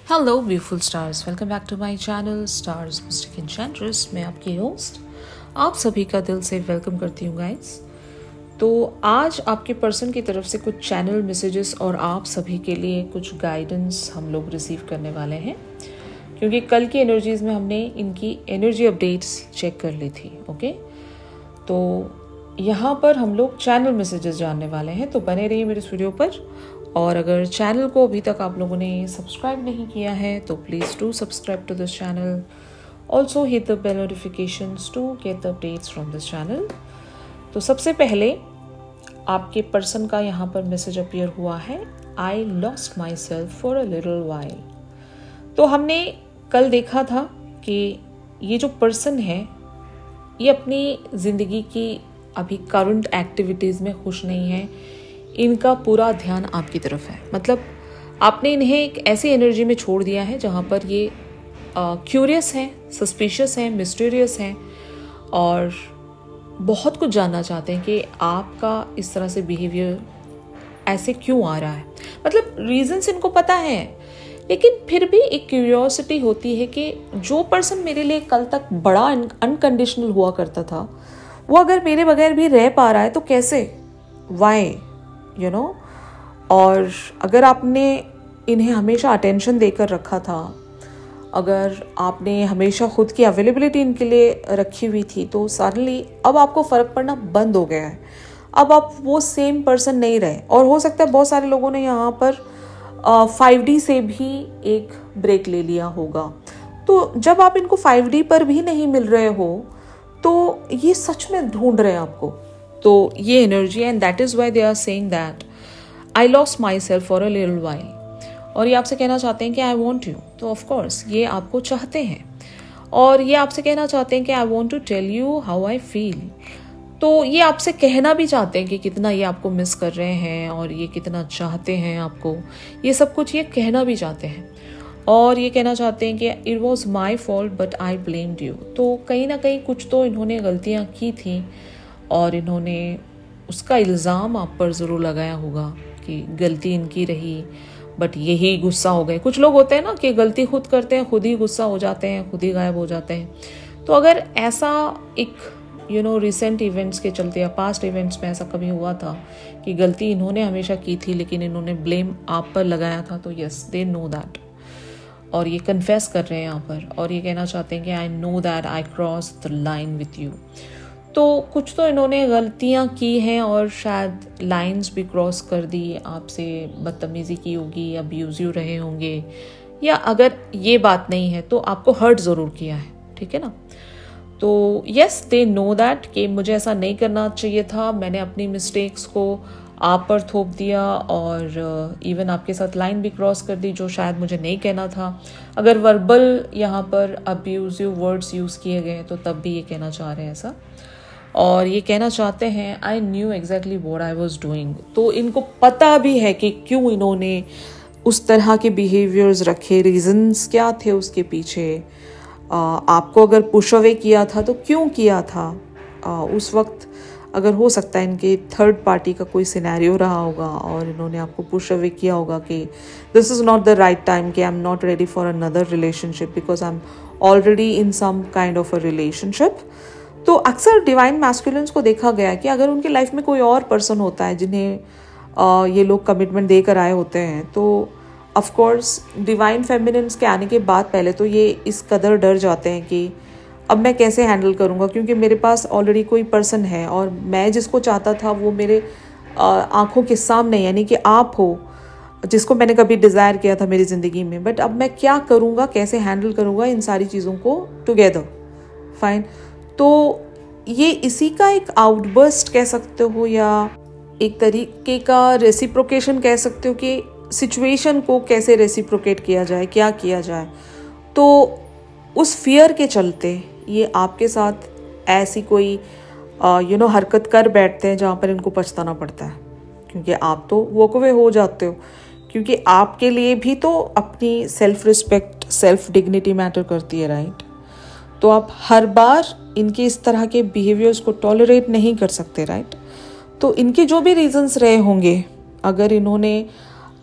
Hello beautiful stars, welcome back to my channel stars mystic enchantress. मैं आपकी host आप सभी का दिल से वेलकम करती हूँ गाइस। तो आज आपके पर्सन की तरफ से कुछ चैनल मैसेजेस और आप सभी के लिए कुछ गाइडेंस हम लोग रिसीव करने वाले हैं, क्योंकि कल की एनर्जीज में हमने इनकी एनर्जी अपडेट्स चेक कर ली थी। ओके, तो यहाँ पर हम लोग चैनल मैसेजेस जानने वाले हैं, तो बने रहिए मेरे इस वीडियो पर। और अगर चैनल को अभी तक आप लोगों ने सब्सक्राइब नहीं किया है तो please do subscribe to this channel. Also hit the bell notifications to get the updates from this channel. तो सबसे पहले आपके पर्सन का यहाँ पर मैसेज अपीयर हुआ है, आई lost myself for a little while. तो हमने कल देखा था कि ये जो पर्सन है ये अपनी ज़िंदगी की अभी करंट एक्टिविटीज़ में खुश नहीं है। इनका पूरा ध्यान आपकी तरफ है, मतलब आपने इन्हें एक ऐसी एनर्जी में छोड़ दिया है जहाँ पर ये क्यूरियस हैं, सस्पिशियस हैं, मिस्टीरियस हैं और बहुत कुछ जानना चाहते हैं कि आपका इस तरह से बिहेवियर ऐसे क्यों आ रहा है। मतलब रीजंस इनको पता है, लेकिन फिर भी एक क्यूरियोसिटी होती है कि जो पर्सन मेरे लिए कल तक बड़ा अनकंडीशनल हुआ करता था, वो अगर मेरे बगैर भी रह पा रहा है तो कैसे, वाई, यू नो। और अगर आपने इन्हें हमेशा अटेंशन देकर रखा था, अगर आपने हमेशा खुद की अवेलेबिलिटी इनके लिए रखी हुई थी, तो सडनली अब आपको फ़र्क पड़ना बंद हो गया है। अब आप वो सेम पर्सन नहीं रहे। और हो सकता है बहुत सारे लोगों ने यहाँ पर 5D से भी एक ब्रेक ले लिया होगा। तो जब आप इनको 5D पर भी नहीं मिल रहे हो तो ये सच में ढूंढ रहे हैं आपको। तो ये एनर्जी है, and that is why they are saying that I lost myself for a little while. और ये आपसे कहना चाहते हैं कि आई वॉन्ट यू। तो ऑफकोर्स ये आपको चाहते हैं और ये आपसे कहना चाहते हैं कि I want to tell you how I feel. तो ये आपसे कहना भी चाहते हैं कि कितना ये आपको मिस कर रहे हैं और ये कितना चाहते हैं आपको। ये सब कुछ ये कहना भी चाहते हैं और ये कहना चाहते हैं कि it was my fault but I blamed you. तो कहीं ना कहीं कुछ तो इन्होंने गलतियाँ की थी और इन्होंने उसका इल्ज़ाम आप पर ज़रूर लगाया होगा कि गलती इनकी रही, बट यही गुस्सा हो गए। कुछ लोग होते हैं ना कि गलती खुद करते हैं, खुद ही गुस्सा हो जाते हैं, खुद ही गायब हो जाते हैं। तो अगर ऐसा एक रिसेंट इवेंट्स के चलते या पास्ट इवेंट्स में ऐसा कभी हुआ था कि गलती इन्होंने हमेशा की थी लेकिन इन्होंने ब्लेम आप पर लगाया था, तो यस दे नो दैट। और ये कन्फेस कर रहे हैं यहाँ पर और ये कहना चाहते हैं कि I know that I cross the line with you. तो कुछ तो इन्होंने गलतियाँ की हैं और शायद लाइंस भी क्रॉस कर दी, आपसे बदतमीज़ी की होगी, अब्यूज़िव रहे होंगे, या अगर ये बात नहीं है तो आपको हर्ट ज़रूर किया है, ठीक है ना। तो यस दे नो दैट कि मुझे ऐसा नहीं करना चाहिए था, मैंने अपनी मिस्टेक्स को आप पर थोप दिया और इवन आपके साथ लाइन भी क्रॉस कर दी जो शायद मुझे नहीं कहना था। अगर वर्बल यहाँ पर अब्यूज़िव वर्ड्स यूज़ किए गए तो तब भी ये कहना चाह रहे हैं ऐसा। और ये कहना चाहते हैं I knew exactly what I was doing. तो इनको पता भी है कि क्यों इन्होंने उस तरह के बिहेवियर्स रखे, रीजंस क्या थे उसके पीछे। आपको अगर पुश अवे किया था तो क्यों किया था। उस वक्त अगर हो सकता है इनके थर्ड पार्टी का कोई सिनेरियो रहा होगा और इन्होंने आपको पुश अवे किया होगा कि this is not the right time, कि I am not ready for another relationship because I am already in some kind of a relationship. तो अक्सर डिवाइन मैस्कुलिन्स को देखा गया कि अगर उनकी लाइफ में कोई और पर्सन होता है जिन्हें ये लोग कमिटमेंट देकर आए होते हैं, तो ऑफ कोर्स डिवाइन फेमिनिन्स के आने के बाद पहले तो ये इस कदर डर जाते हैं कि अब मैं कैसे हैंडल करूँगा, क्योंकि मेरे पास ऑलरेडी कोई पर्सन है और मैं जिसको चाहता था वो मेरे आँखों के सामने, यानी कि आप हो, जिसको मैंने कभी डिज़ायर किया था मेरी ज़िंदगी में। बट अब मैं क्या करूँगा, कैसे हैंडल करूँगा इन सारी चीज़ों को टुगेदर। फाइन। तो ये इसी का एक आउटबर्स्ट कह सकते हो या एक तरीके का रेसिप्रोकेशन कह सकते हो कि सिचुएशन को कैसे रेसिप्रोकेट किया जाए, क्या किया जाए। तो उस फियर के चलते ये आपके साथ ऐसी कोई हरकत कर बैठते हैं जहाँ पर इनको पछताना पड़ता है, क्योंकि आप तो वॉक अवे हो जाते हो, क्योंकि आपके लिए भी तो अपनी self respect, self dignity matter करती है, राइट। तो आप हर बार इनके इस तरह के बिहेवियर्स को टॉलरेट नहीं कर सकते, राइट। तो इनके जो भी रीजंस रहे होंगे, अगर इन्होंने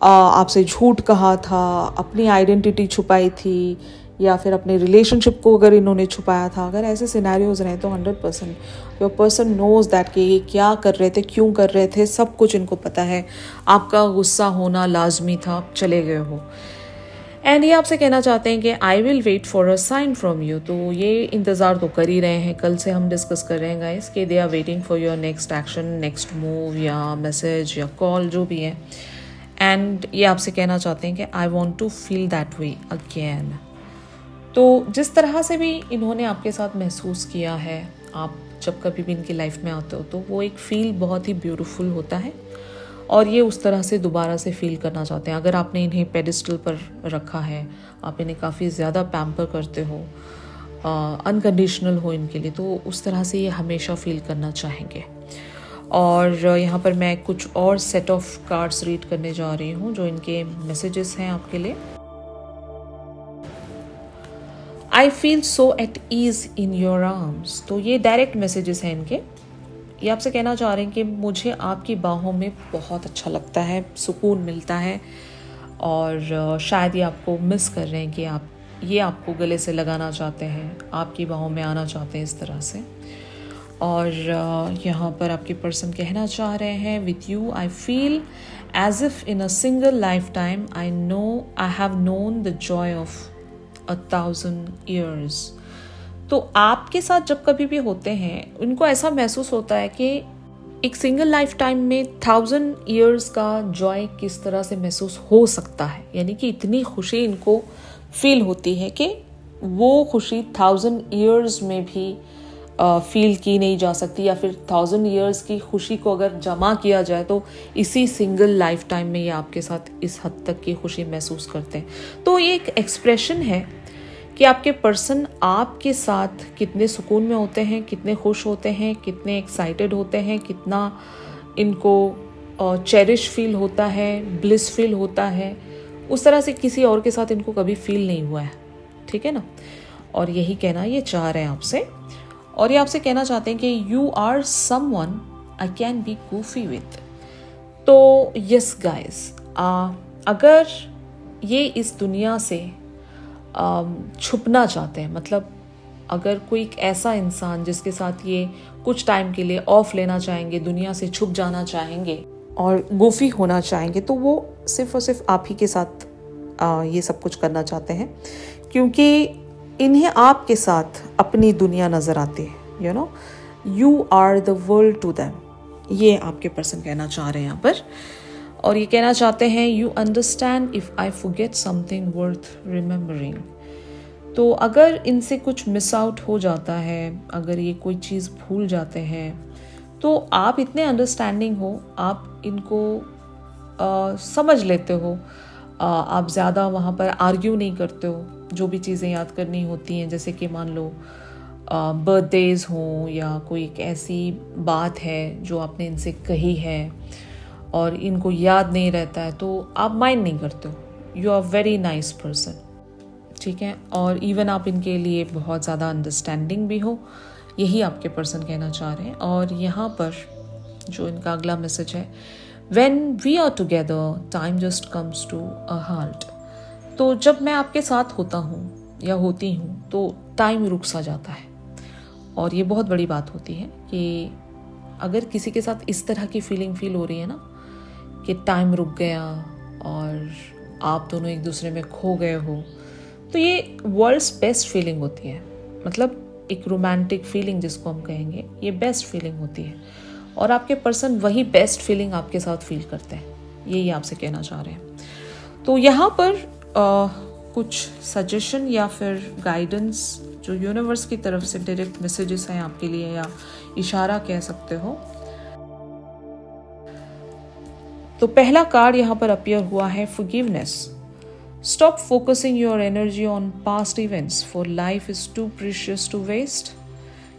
आपसे झूठ कहा था, अपनी आइडेंटिटी छुपाई थी, या फिर अपने रिलेशनशिप को अगर इन्होंने छुपाया था, अगर ऐसे सिनेरियोज रहे तो 100% योर पर्सन नोज दैट कि ये क्या कर रहे थे, क्यों कर रहे थे, सब कुछ इनको पता है। आपका गुस्सा होना लाजमी था, आप चले गए हो। एंड ये आपसे कहना चाहते हैं कि I will wait for a sign from you. तो ये इंतज़ार तो कर ही रहे हैं, कल से हम डिस्कस कर रहे हैं गाइस कि they are waiting for your next action, next move या मैसेज या कॉल, जो भी है। एंड ये आपसे कहना चाहते हैं कि I want to feel that way again. तो जिस तरह से भी इन्होंने आपके साथ महसूस किया है, आप जब कभी भी इनकी लाइफ में आते हो तो वो एक फ़ील बहुत ही ब्यूटीफुल होता है, और ये उस तरह से दोबारा से फील करना चाहते हैं। अगर आपने इन्हें पेडिस्टल पर रखा है, आप इन्हें काफ़ी ज़्यादा पैम्पर करते हो, अनकंडीशनल हो इनके लिए, तो उस तरह से ये हमेशा फील करना चाहेंगे। और यहाँ पर मैं कुछ और सेट ऑफ कार्ड्स रीड करने जा रही हूँ जो इनके मैसेजेस हैं आपके लिए। I feel so at ease in your arms. तो ये डायरेक्ट मैसेजेस हैं इनके। ये आपसे कहना चाह रहे हैं कि मुझे आपकी बाहों में बहुत अच्छा लगता है, सुकून मिलता है, और शायद ये आपको मिस कर रहे हैं कि ये आपको गले से लगाना चाहते हैं, आपकी बाहों में आना चाहते हैं इस तरह से। और यहाँ पर आपके पर्सन कहना चाह रहे हैं, with you I feel as if in a single lifetime I have known the joy of 1000 years। तो आपके साथ जब कभी भी होते हैं, उनको ऐसा महसूस होता है कि एक सिंगल लाइफ टाइम में 1000 years का जॉय किस तरह से महसूस हो सकता है। यानी कि इतनी खुशी इनको फील होती है कि वो खुशी 1000 years में भी फील की नहीं जा सकती, या फिर 1000 years की खुशी को अगर जमा किया जाए तो इसी सिंगल लाइफ टाइम में ये आपके साथ इस हद तक की खुशी महसूस करते हैं। तो ये एक एक्सप्रेशन है कि आपके पर्सन आपके साथ कितने सुकून में होते हैं, कितने खुश होते हैं, कितने एक्साइटेड होते हैं, कितना इनको चेरिश फील होता है, ब्लिस फील होता है। उस तरह से किसी और के साथ इनको कभी फील नहीं हुआ है, ठीक है ना। और यही कहना ये चाह रहे हैं आपसे। और ये आपसे कहना चाहते हैं कि you are someone I can be goofy with. तो यस गाइस, अगर ये इस दुनिया से छुपना चाहते हैं, मतलब अगर कोई एक ऐसा इंसान जिसके साथ ये कुछ टाइम के लिए ऑफ लेना चाहेंगे, दुनिया से छुप जाना चाहेंगे और गोफी होना चाहेंगे, तो वो सिर्फ और सिर्फ आप ही के साथ ये सब कुछ करना चाहते हैं, क्योंकि इन्हें आपके साथ अपनी दुनिया नज़र आती है। You know, you are the world to them. ये आपके पर्सन कहना चाह रहे हैं यहाँ पर। और ये कहना चाहते हैं, you understand if I forget something worth remembering. तो अगर इनसे कुछ मिस आउट हो जाता है, अगर ये कोई चीज़ भूल जाते हैं, तो आप इतने अंडरस्टैंडिंग हो, आप इनको समझ लेते हो, आप ज़्यादा वहाँ पर आर्ग्यू नहीं करते हो। जो भी चीज़ें याद करनी होती हैं, जैसे कि मान लो बर्थडेज हों या कोई एक ऐसी बात है जो आपने इनसे कही है और इनको याद नहीं रहता है, तो आप माइंड नहीं करते हो। You are very nice person, ठीक है। और इवन आप इनके लिए बहुत ज़्यादा अंडरस्टैंडिंग भी हो, यही आपके पर्सन कहना चाह रहे हैं। और यहाँ पर जो इनका अगला मैसेज है, When we are together, time just comes to a halt। तो जब मैं आपके साथ होता हूँ या होती हूँ तो टाइम रुक सा जाता है। और ये बहुत बड़ी बात होती है कि अगर किसी के साथ इस तरह की फील हो रही है ना, कि टाइम रुक गया और आप दोनों एक दूसरे में खो गए हो, तो ये वर्ल्ड्स बेस्ट फीलिंग होती है। मतलब एक रोमांटिक फीलिंग जिसको हम कहेंगे, ये बेस्ट फीलिंग होती है। और आपके पर्सन वही बेस्ट फीलिंग आपके साथ फील करते हैं, यही आपसे कहना चाह रहे हैं। तो यहाँ पर कुछ सजेशन या फिर गाइडेंस जो यूनिवर्स की तरफ से डायरेक्ट मैसेजेस हैं आपके लिए, या इशारा कह सकते हो। तो पहला कार्ड यहाँ पर अपीयर हुआ है, forgiveness. Stop focusing your energy on past events, for life is too precious to waste.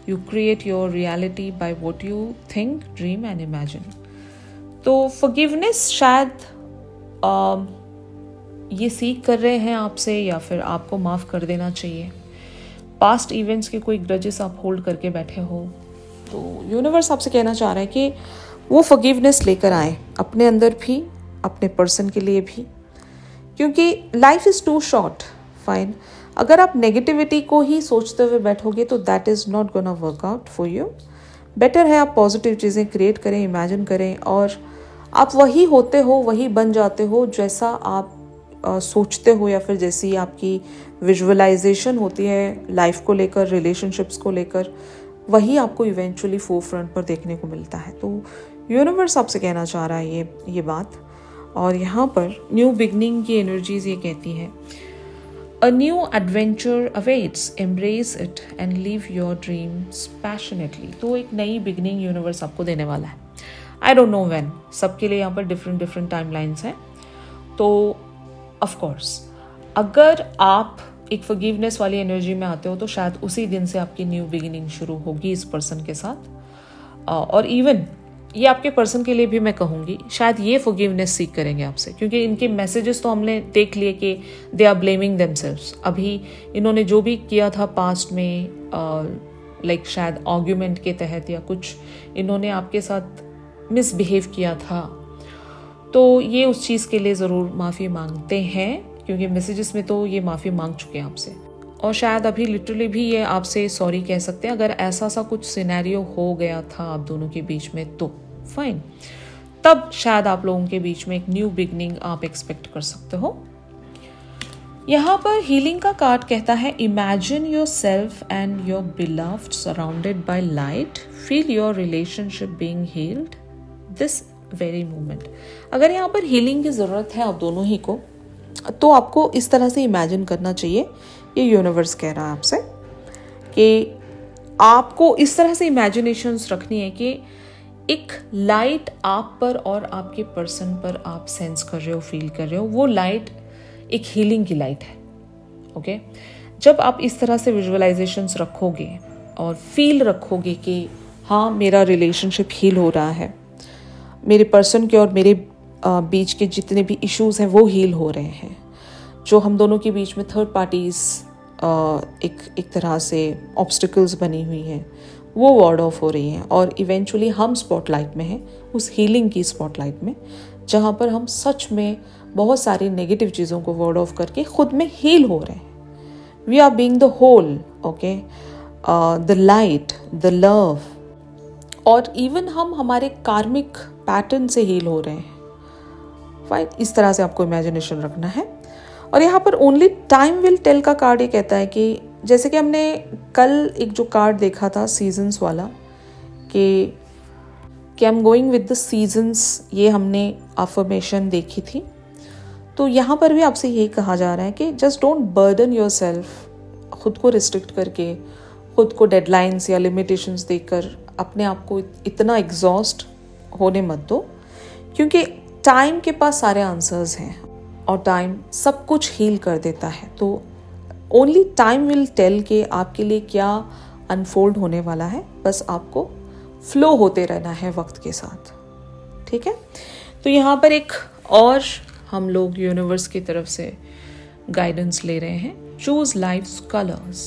You create your reality by what you think, dream and imagine। तो forgiveness शायद ये सीख कर रहे हैं आपसे, या फिर आपको माफ़ कर देना चाहिए। पास्ट इवेंट्स के कोई ग्रजेस आप होल्ड करके बैठे हो, तो यूनिवर्स आपसे कहना चाह रहा है कि वो forgiveness लेकर आए अपने अंदर भी अपने पर्सन के लिए भी, क्योंकि life is too short. Fine, अगर आप नेगेटिविटी को ही सोचते हुए बैठोगे तो that is not gonna work out for you. Better है आप पॉजिटिव चीज़ें क्रिएट करें, इमेजिन करें, और आप वही होते हो, वही बन जाते हो जैसा आप सोचते हो, या फिर जैसी आपकी विजुअलाइजेशन होती है लाइफ को लेकर, रिलेशनशिप्स को लेकर, वही आपको इवेंचुअली फोर फ्रंट पर देखने को मिलता है। तो यूनिवर्स आपसे कहना चाह रहा है ये बात। और यहाँ पर न्यू बिगनिंग की एनर्जीज ये कहती हैं, a new adventure awaits, embrace it and live your dreams passionately. तो एक नई बिगनिंग यूनिवर्स आपको देने वाला है। आई डोंट नो व्हेन, सबके लिए यहाँ पर डिफरेंट टाइमलाइंस हैं। तो ऑफ कोर्स अगर आप एक फॉरगिवनेस वाली एनर्जी में आते हो तो शायद उसी दिन से आपकी न्यू बिगिनिंग शुरू होगी इस पर्सन के साथ। और इवन ये आपके पर्सन के लिए भी मैं कहूँगी, शायद ये फॉरगिवनेस सीख करेंगे आपसे, क्योंकि इनके मैसेजेस तो हमने देख लिए कि दे आर ब्लेमिंग देमसेल्व्स। अभी इन्होंने जो भी किया था पास्ट में, लाइक शायद आर्ग्यूमेंट के तहत या कुछ इन्होंने आपके साथ मिसबिहेव किया था, तो ये उस चीज़ के लिए ज़रूर माफ़ी मांगते हैं, क्योंकि मैसेजेस में तो ये माफ़ी मांग चुके हैं आपसे। और शायद अभी लिटरली भी ये आपसे सॉरी कह सकते हैं अगर ऐसा सा कुछ सिनेरियो हो गया था आप दोनों के बीच में, तो फाइन, तब शायद आप लोगों के बीच में एक न्यू बिगनिंग आप एक्सपेक्ट कर सकते हो। यहाँ पर हीलिंग का कार्ड कहता है, imagine yourself and your beloved surrounded by light, feel your relationship being healed this very moment. अगर यहाँ पर हीलिंग की ज़रूरत है आप दोनों ही को, तो आपको इस तरह से इमेजिन करना चाहिए। ये यूनिवर्स कह रहा है आपसे कि आपको इस तरह से इमेजिनेशंस रखनी है कि एक लाइट आप पर और आपके पर्सन पर आप सेंस कर रहे हो, फील कर रहे हो। वो लाइट एक हीलिंग की लाइट है। ओके, जब आप इस तरह से विजुअलाइजेशंस रखोगे और फील रखोगे कि हाँ मेरा रिलेशनशिप हील हो रहा है, मेरे पर्सन के और मेरे बीच के जितने भी इश्यूज हैं वो हील हो रहे हैं, जो हम दोनों के बीच में थर्ड पार्टीज एक तरह से ऑब्स्टिकल्स बनी हुई हैं वो वार्ड ऑफ हो रही हैं, और इवेंचुअली हम स्पॉटलाइट में हैं, उस हीलिंग की स्पॉटलाइट में, जहाँ पर हम सच में बहुत सारी नेगेटिव चीज़ों को वार्ड ऑफ करके खुद में हील हो रहे हैं। We are being the whole, okay, the light, the love, और इवन हम हमारे कार्मिक पैटर्न से हील हो रहे हैं। फाइन, इस तरह से आपको इमेजिनेशन रखना है। और यहाँ पर ओनली टाइम विल टेल का कार्ड ये कहता है कि जैसे कि हमने कल एक जो कार्ड देखा था सीजन्स वाला, कि I am going with the seasons, ये हमने अफर्मेशन देखी थी। तो यहाँ पर भी आपसे यही कहा जा रहा है कि just don't burden your self, खुद को रिस्ट्रिक्ट करके, खुद को डेडलाइंस या लिमिटेशंस देकर अपने आप को इतना एग्जॉस्ट होने मत दो, क्योंकि टाइम के पास सारे आंसर्स हैं और टाइम सब कुछ हील कर देता है। तो ओनली टाइम विल टेल कि आपके लिए क्या अनफोल्ड होने वाला है, बस आपको फ्लो होते रहना है वक्त के साथ। ठीक है, तो यहाँ पर एक और हम लोग यूनिवर्स की तरफ से गाइडेंस ले रहे हैं, choose life's colours.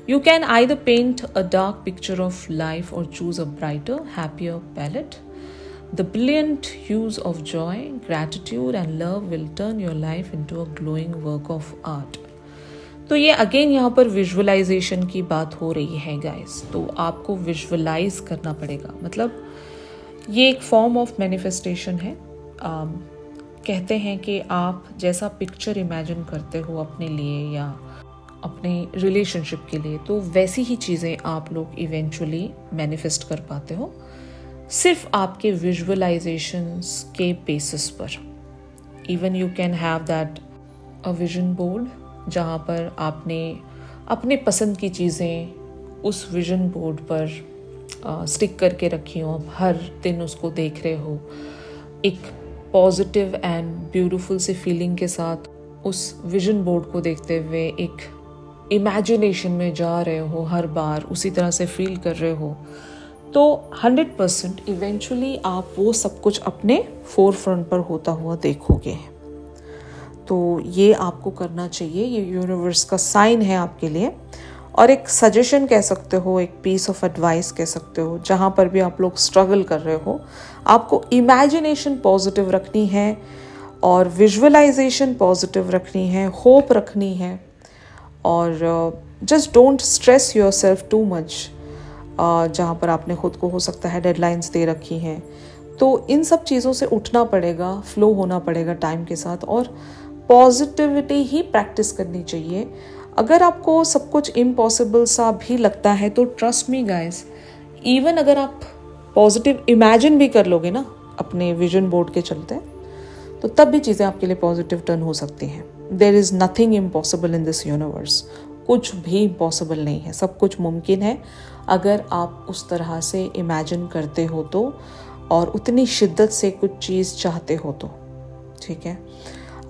You can either paint a dark picture of life or choose a brighter, happier palette. The brilliant hues of joy, gratitude and love will turn your life into a glowing work of art. तो ये again यहाँ पर visualisation की बात हो रही है guys. तो आपको विजुअलाइज करना पड़ेगा, मतलब ये एक फॉर्म ऑफ मैनिफेस्टेशन है। कहते हैं कि आप जैसा पिक्चर इमेजिन करते हो अपने लिए या अपने रिलेशनशिप के लिए, तो वैसी ही चीज़ें आप लोग इवेंचुअली मैनिफेस्ट कर पाते हो, सिर्फ आपके विजुअलाइजेशंस के बेसिस पर। Even you can have that a vision board, जहाँ पर आपने अपने पसंद की चीज़ें उस विजन बोर्ड पर स्टिक करके रखी हो, अब हर दिन उसको देख रहे हो, एक पॉजिटिव एंड ब्यूटीफुल सी फीलिंग के साथ उस विजन बोर्ड को देखते हुए एक इमेजिनेशन में जा रहे हो, हर बार उसी तरह से फील कर रहे हो, तो 100% इवेंचुअली आप वो सब कुछ अपने फोर फ्रंट पर होता हुआ देखोगे। तो ये आपको करना चाहिए, ये यूनिवर्स का साइन है आपके लिए। और एक सजेशन कह सकते हो, एक पीस ऑफ एडवाइस कह सकते हो, जहाँ पर भी आप लोग स्ट्रगल कर रहे हो, आपको इमेजिनेशन पॉजिटिव रखनी है और विजुअलाइजेशन पॉजिटिव रखनी है, होप रखनी है, और just don't stress your self too much. जहाँ पर आपने खुद को हो सकता है डेडलाइंस दे रखी हैं, तो इन सब चीज़ों से उठना पड़ेगा, फ्लो होना पड़ेगा टाइम के साथ, और पॉजिटिविटी ही प्रैक्टिस करनी चाहिए। अगर आपको सब कुछ इम्पॉसिबल सा भी लगता है तो ट्रस्ट मी गाइस, इवन अगर आप पॉजिटिव इमेजिन भी कर लोगे ना अपने विजन बोर्ड के चलते, तो तब भी चीज़ें आपके लिए पॉजिटिव टर्न हो सकती हैं। There is nothing impossible in this universe. कुछ भी इम्पॉसिबल नहीं है, सब कुछ मुमकिन है अगर आप उस तरह से इमेजिन करते हो तो, और उतनी शिद्दत से कुछ चीज़ चाहते हो तो। ठीक है,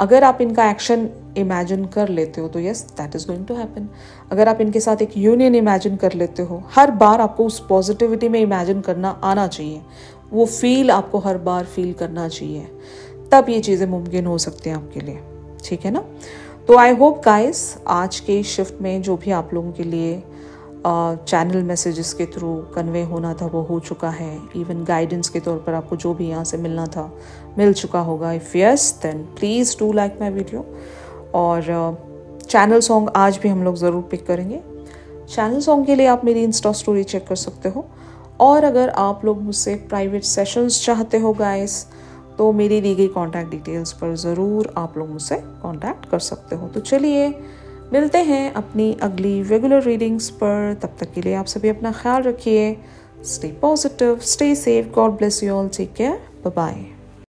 अगर आप इनका एक्शन इमेजिन कर लेते हो तो yes, that is going to happen. अगर आप इनके साथ एक यूनियन इमेजिन कर लेते हो, हर बार आपको उस पॉजिटिविटी में इमेजिन करना आना चाहिए, वो फील आपको हर बार फील करना चाहिए, तब ये चीज़ें मुमकिन हो सकती हैं आपके लिए। ठीक है ना? तो आई होप गाइस आज के शिफ्ट में जो भी आप लोगों के लिए चैनल मैसेजेस के थ्रू कन्वे होना था वो हो चुका है। इवन गाइडेंस के तौर पर आपको जो भी यहाँ से मिलना था मिल चुका होगा। If yes then please do like my video. और चैनल सॉन्ग आज भी हम लोग ज़रूर पिक करेंगे। चैनल सॉन्ग के लिए आप मेरी इंस्टा स्टोरी चेक कर सकते हो, और अगर आप लोग मुझसे प्राइवेट सेशंस चाहते हो गाइस, तो मेरी दी गई कॉन्टैक्ट डिटेल्स पर ज़रूर आप लोग मुझसे कॉन्टैक्ट कर सकते हो। तो चलिए मिलते हैं अपनी अगली रेगुलर रीडिंग्स पर। तब तक के लिए आप सभी अपना ख्याल रखिए। Stay positive, stay safe, God bless you all, take care, bye bye.